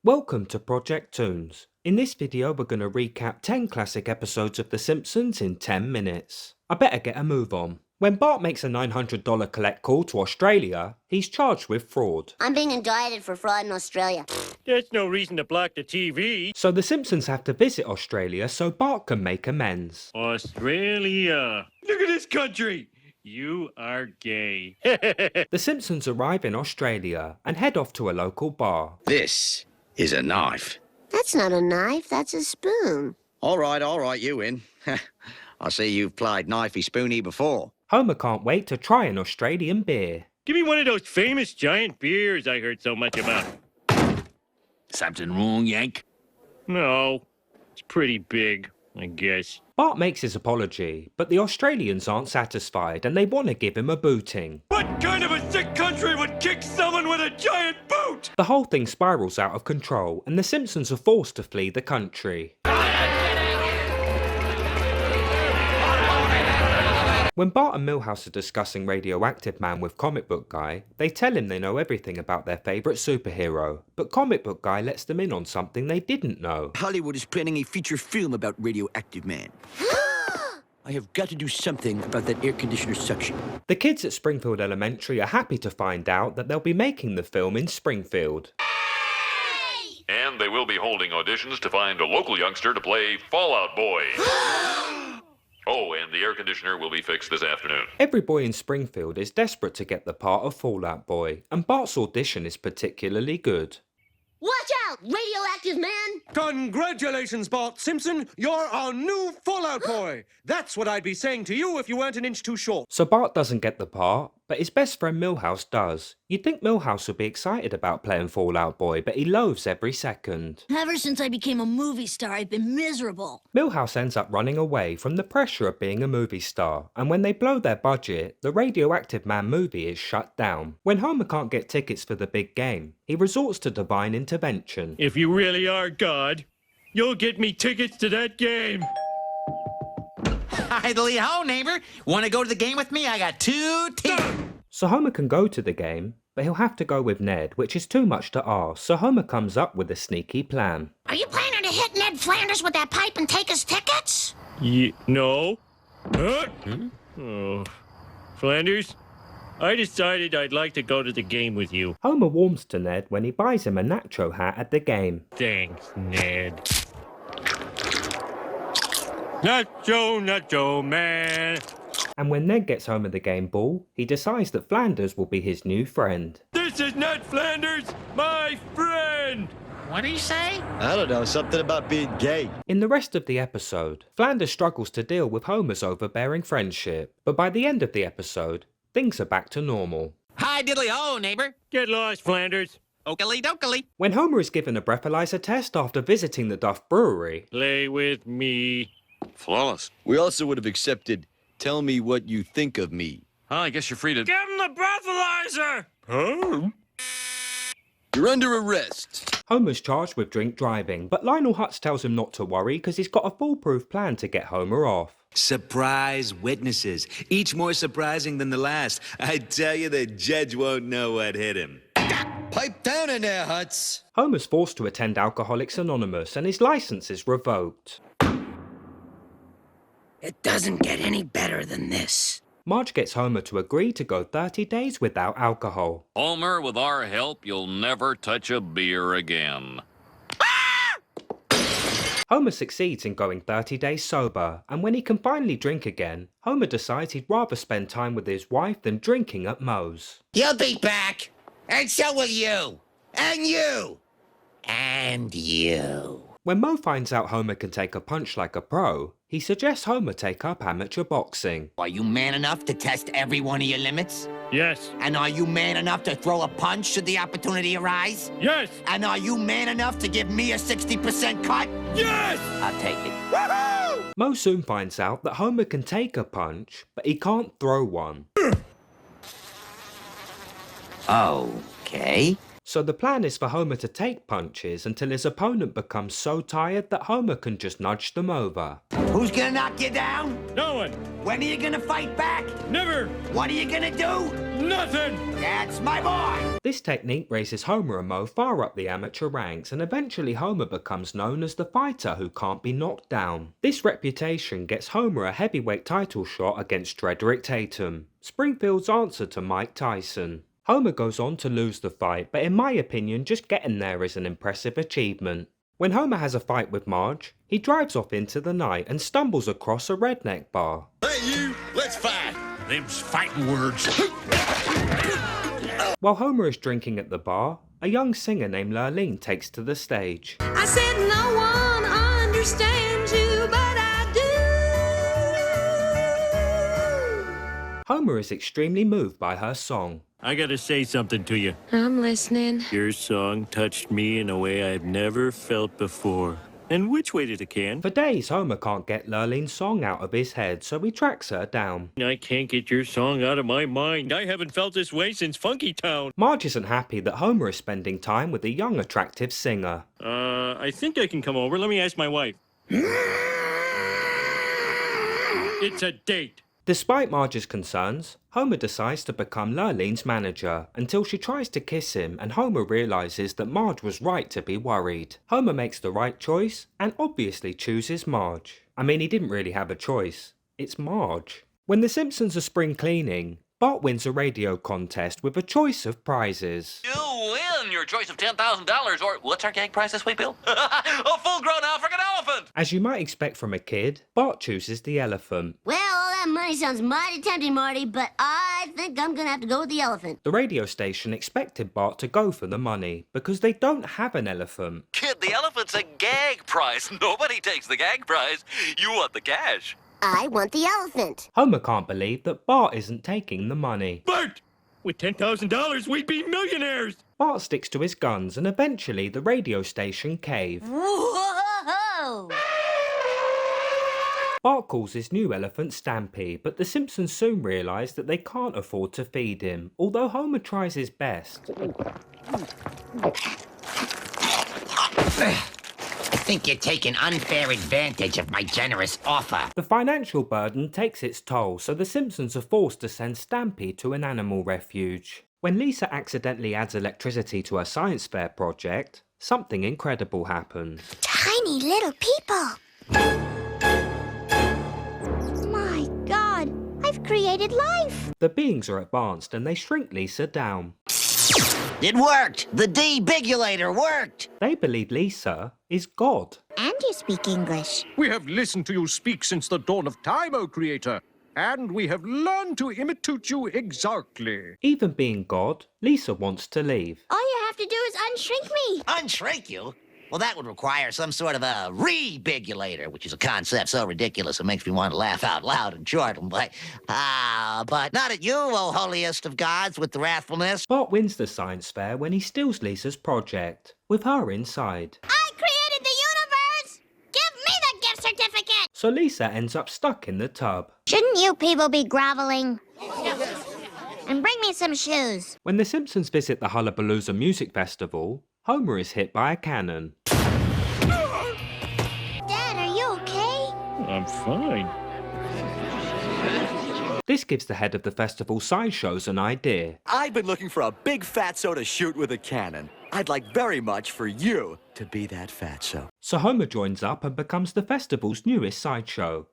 Welcome to Project Toons. In this video we're going to recap 10 classic episodes of The Simpsons in 10 minutes. I better get a move on. When Bart makes a $900 collect call to Australia, he's charged with fraud. I'm being indicted for fraud in Australia. That's no reason to block the TV. So the Simpsons have to visit Australia so Bart can make amends. Australia. Look at this country. You are gay. The Simpsons arrive in Australia and head off to a local bar. This is a knife. That's not a knife, that's a spoon. All right, you win. I see you've played knifey spoony before. Homer can't wait to try an Australian beer. Give me one of those famous giant beers I heard so much about. Something wrong, Yank? No, it's pretty big, I guess. Bart makes his apology, but the Australians aren't satisfied and they want to give him a booting. What kind of a sick country would kick someone with a giant boot? The whole thing spirals out of control and the Simpsons are forced to flee the country. When Bart and Milhouse are discussing Radioactive Man with Comic Book Guy, they tell him they know everything about their favourite superhero, but Comic Book Guy lets them in on something they didn't know. Hollywood is planning a feature film about Radioactive Man. I have got to do something about that air conditioner suction. The kids at Springfield Elementary are happy to find out that they'll be making the film in Springfield. And they will be holding auditions to find a local youngster to play Fallout Boy. Oh, and the air conditioner will be fixed this afternoon. Every boy in Springfield is desperate to get the part of Fallout Boy, and Bart's audition is particularly good. Watch out, Radioactive Man! Congratulations, Bart Simpson! You're our new Fallout Boy! That's what I'd be saying to you if you weren't an inch too short. So Bart doesn't get the part, but his best friend Milhouse does. You'd think Milhouse would be excited about playing Fallout Boy, but he loathes every second. Ever since I became a movie star, I've been miserable. Milhouse ends up running away from the pressure of being a movie star, and when they blow their budget, the Radioactive Man movie is shut down. When Homer can't get tickets for the big game, he resorts to divine intervention. If you really are God, you'll get me tickets to that game. Idly ho, neighbor. Want to go to the game with me? I got 2 tickets. So Homer can go to the game, but he'll have to go with Ned, which is too much to ask, so Homer comes up with a sneaky plan. Are you planning to hit Ned Flanders with that pipe and take his tickets? No. Oh. Flanders, I decided I'd like to go to the game with you. Homer warms to Ned when he buys him a nacho hat at the game. Thanks, Ned. Nacho Man. And when Ned gets home of the game ball, he decides that Flanders will be his new friend. This is Ned Flanders, my friend. What do you say? I don't know, something about being gay. In the rest of the episode, Flanders struggles to deal with Homer's overbearing friendship, but by the end of the episode, things are back to normal. Hi, diddly ho, neighbor. Get lost, Flanders. Oakley dokley. When Homer is given a breathalyzer test after visiting the Duff Brewery, Play with me. Flawless. We also would have accepted, tell me what you think of me. I guess you're free to... Give him the breathalyzer! Huh? You're under arrest. Homer's charged with drink driving, but Lionel Hutz tells him not to worry because he's got a foolproof plan to get Homer off. Surprise witnesses. Each more surprising than the last. I tell you, the judge won't know what hit him. Pipe down in there, Hutz. Homer's forced to attend Alcoholics Anonymous and his license is revoked. It doesn't get any better than this. Marge gets Homer to agree to go 30 days without alcohol. Homer, with our help, you'll never touch a beer again. Homer succeeds in going 30 days sober, and when he can finally drink again, Homer decides he'd rather spend time with his wife than drinking at Moe's. You'll be back. And so will you. And you. And you. When Moe finds out Homer can take a punch like a pro, he suggests Homer take up amateur boxing. Are you man enough to test every one of your limits? Yes. And are you man enough to throw a punch should the opportunity arise? Yes. And are you man enough to give me a 60% cut? Yes! I'll take it. Woohoo! Moe soon finds out that Homer can take a punch, but he can't throw one. Okay. So the plan is for Homer to take punches until his opponent becomes so tired that Homer can just nudge them over. Who's gonna knock you down? No one. When are you gonna fight back? Never. What are you gonna do? nothing! That's my boy! This technique raises Homer and Moe far up the amateur ranks, and eventually Homer becomes known as the fighter who can't be knocked down. This reputation gets Homer a heavyweight title shot against Drederick Tatum, Springfield's answer to Mike Tyson. Homer goes on to lose the fight, but in my opinion just getting there is an impressive achievement. When Homer has a fight with Marge, he drives off into the night and stumbles across a redneck bar. Hey, you! Let's fight! Them's fighting words. While Homer is drinking at the bar, a young singer named Lurleen takes to the stage. I said no one understands you, but I do. Homer is extremely moved by her song. I gotta say something to you. I'm listening. Your song touched me in a way I've never felt before. And which way did it can? For days, Homer can't get Lurleen's song out of his head, so he tracks her down. I can't get your song out of my mind. I haven't felt this way since Funky Town. Marge isn't happy that Homer is spending time with a young, attractive singer. I think I can come over. Let me ask my wife. It's a date. Despite Marge's concerns, Homer decides to become Lurleen's manager until she tries to kiss him and Homer realizes that Marge was right to be worried. Homer makes the right choice and obviously chooses Marge. I mean, he didn't really have a choice. It's Marge. When the Simpsons are spring cleaning, Bart wins a radio contest with a choice of prizes. You win your choice of $10,000, or what's our gag prize this week, Bill? A full-grown African elephant! As you might expect from a kid, Bart chooses the elephant. Well, all that money sounds mighty tempting, Marty, but I think I'm gonna have to go with the elephant. The radio station expected Bart to go for the money because they don't have an elephant. Kid, the elephant's a gag prize. Nobody takes the gag prize. You want the cash. I want the elephant. Homer can't believe that Bart isn't taking the money. Bart! With $10,000, we'd be millionaires! Bart sticks to his guns and eventually the radio station cave. Whoa! Bart calls his new elephant Stampy, but the Simpsons soon realise that they can't afford to feed him, although Homer tries his best. I think you're taking unfair advantage of my generous offer. The financial burden takes its toll, so the Simpsons are forced to send Stampy to an animal refuge. When Lisa accidentally adds electricity to her science fair project, something incredible happens. Tiny little people. My God, I've created life. The beings are advanced and they shrink Lisa down. It worked! The debigulator worked! They believe Lisa is God. And you speak English. We have listened to you speak since the dawn of time, O Creator, and we have learned to imitate you exactly. Even being God, Lisa wants to leave. All you have to do is unshrink me. Unshrink you? Well, that would require some sort of a rebigulator, which is a concept so ridiculous it makes me want to laugh out loud and chortle. But not at you, O holiest of gods, with the wrathfulness. Bart wins the science fair when he steals Lisa's project, with her inside. I created the universe! Give me the gift certificate! So Lisa ends up stuck in the tub. Shouldn't you people be groveling? And bring me some shoes. When the Simpsons visit the Homerpalooza music festival, Homer is hit by a cannon. Dad, are you okay? I'm fine. This gives the head of the festival sideshows an idea. I've been looking for a big fatso to shoot with a cannon. I'd like very much for you to be that fatso. So Homer joins up and becomes the festival's newest sideshow.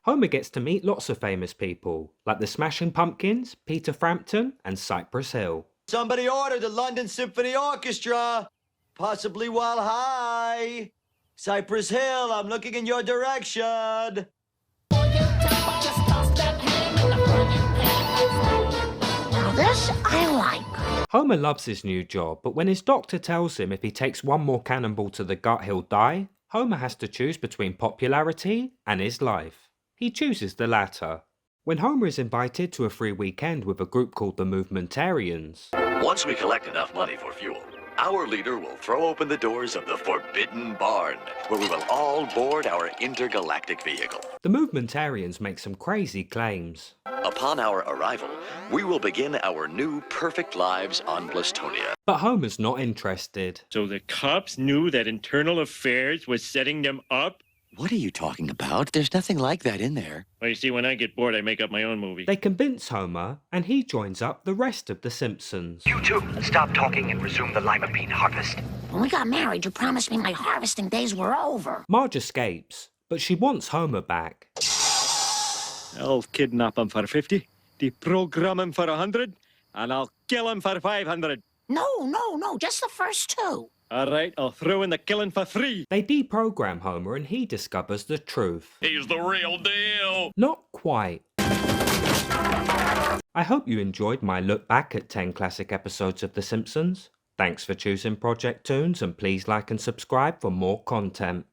Homer gets to meet lots of famous people, like the Smashing Pumpkins, Peter Frampton, and Cypress Hill. Somebody ordered the London Symphony Orchestra, possibly while high. Cypress Hill, I'm looking in your direction. Now this I like. Homer loves his new job, but when his doctor tells him if he takes one more cannonball to the gut he'll die, Homer has to choose between popularity and his life. He chooses the latter. When Homer is invited to a free weekend with a group called the Movementarians. Once we collect enough money for fuel, our leader will throw open the doors of the Forbidden Barn, where we will all board our intergalactic vehicle. The Movementarians make some crazy claims. Upon our arrival, we will begin our new perfect lives on Blistonia. But Homer's not interested. So the cops knew that Internal Affairs was setting them up? What are you talking about? There's nothing like that in there. Well, you see, when I get bored, I make up my own movie. They convince Homer, and he joins up the rest of the Simpsons. You two, stop talking and resume the lima bean harvest. When we got married, you promised me my harvesting days were over. Marge escapes, but she wants Homer back. I'll kidnap him for 50, deprogram him for 100, and I'll kill him for 500. No, just the first two. All right, I'll throw in the killing for free. They deprogram Homer and he discovers the truth. He's the real deal. Not quite. I hope you enjoyed my look back at 10 classic episodes of The Simpsons. Thanks for choosing Project Toons, and please like and subscribe for more content.